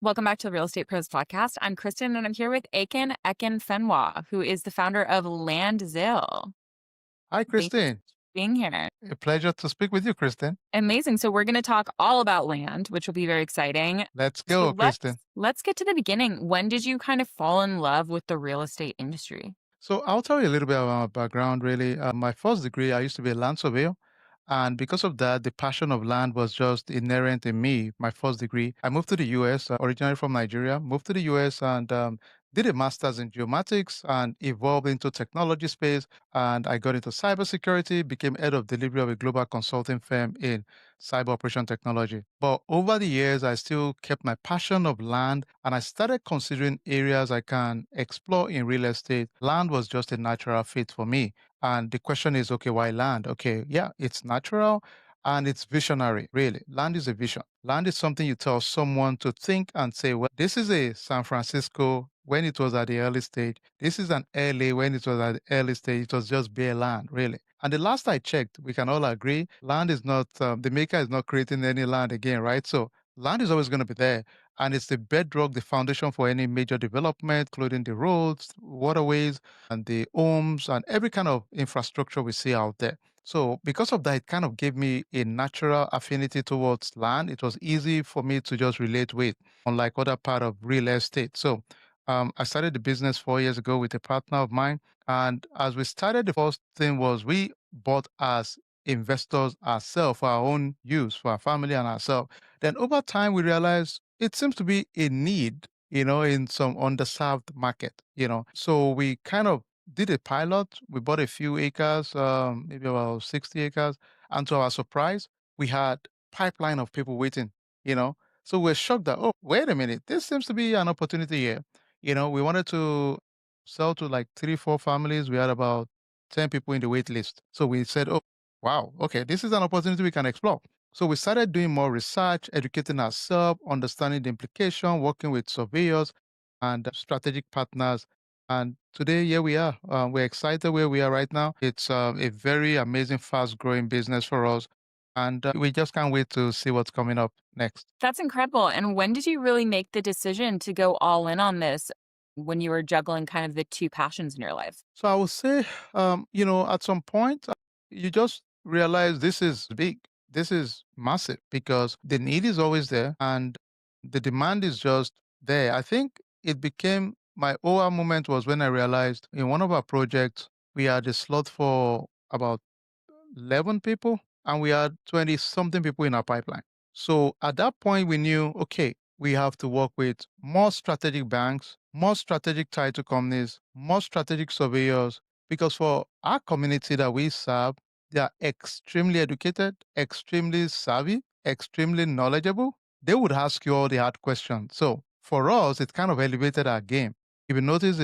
Welcome back to the Real Estate Pros podcast. I'm Kristen and I'm here with Akin Akinfenwa, who is the founder of Landzille. Hi, Thank you Christine. for being here. A pleasure to speak with you, Kristen. Amazing. So we're going to talk all about land, which will be very exciting. Let's So go, let's Kristen. let's get to the beginning. When did you kind of fall in love with the real estate industry? So I'll tell you a little bit about my background, really. My first degree, I used to be a land surveyor. And because of that, the passion of land was just inherent in me. My first degree, I moved to the US, originally from Nigeria, moved to the US and did a master's in geomatics and evolved into technology space. And I got into cybersecurity, became head of delivery of a global consulting firm in cyber operation technology. But over the years, I still kept my passion of land and I started considering areas I can explore in real estate. Land was just a natural fit for me. And the question is, okay, why land? Okay, yeah, it's natural and it's visionary, really. Land is a vision. Land is something you tell someone to think and say, well, this is a San Francisco when it was at the early stage. This is an LA when it was at the early stage. It was just bare land, really. And the last I checked, we can all agree, land is not, the maker is not creating any land again, right? So land is always going to be there. And it's the bedrock, the foundation for any major development, including the roads, waterways, and the homes and every kind of infrastructure we see out there. So because of that, it kind of gave me a natural affinity towards land. It was easy for me to just relate with, unlike other part of real estate. So I started the business 4 years ago with a partner of mine. And as we started, the first thing was we bought as investors ourselves for our own use, for our family and ourselves. Then over time, we realized it seems to be a need in some underserved market. So we kind of did a pilot. We bought a few acres, maybe about 60 acres. And to our surprise, we had pipeline of people waiting, you know. So we're shocked that, oh, wait a minute, this seems to be an opportunity here. We wanted to sell to like three, four families. We had about 10 people in the wait list. So we said, oh, wow, okay, this is an opportunity we can explore. So we started doing more research, educating ourselves, understanding the implication, working with surveyors and strategic partners. And today, here we are. We're excited where we are right now. It's a very amazing, fast growing business for us. And we just can't wait to see what's coming up next. That's incredible. And when did you really make the decision to go all in on this when you were juggling kind of the two passions in your life? So I would say, at some point, you just realize this is big. This is massive because the need is always there and the demand is just there. I think it became my OR moment was when I realized in one of our projects, we had a slot for about 11 people and we had 20 something people in our pipeline. So at that point, we knew, okay, we have to work with more strategic banks, more strategic title companies, more strategic surveyors, because for our community that we serve, they are extremely educated, extremely savvy, extremely knowledgeable. They would ask you all the hard questions. So for us, it kind of elevated our game. If you notice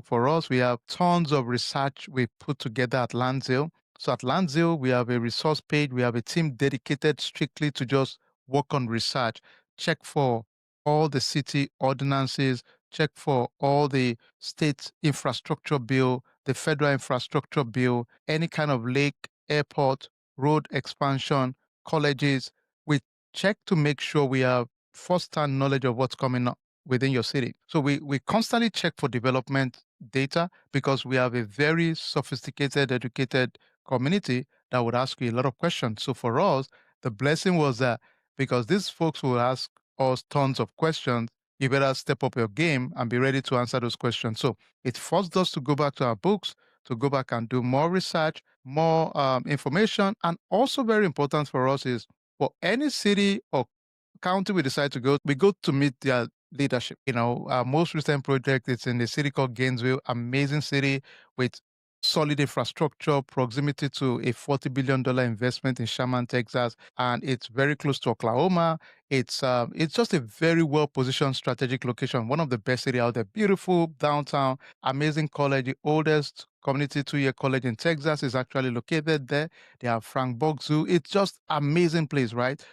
for us, we have tons of research we put together at Landzille. So at Landzille, we have a resource page. We have a team dedicated strictly to just work on research, check for all the city ordinances, check for all the state infrastructure bill, the federal infrastructure bill, any kind of lake, airport, road expansion, colleges. We check to make sure we have first-hand knowledge of what's coming up within your city. So we constantly check for development data because we have a very sophisticated, educated community that would ask you a lot of questions. So for us, the blessing was that because these folks will ask us tons of questions, you better step up your game and be ready to answer those questions. So it forced us to go back to our books, to go back and do more research, more information. And also very important for us is for any city or county we decide to go, we go to meet their leadership. Our most recent project is in a city called Gainesville, amazing city with solid infrastructure, proximity to a $40 billion investment in Sherman, Texas, and it's very close to Oklahoma. It's just a very well positioned strategic location, one of the best city out there. Beautiful downtown, amazing college, the oldest community 2-year college in Texas is actually located there. They have Frank Box Zoo. It's just amazing place, right?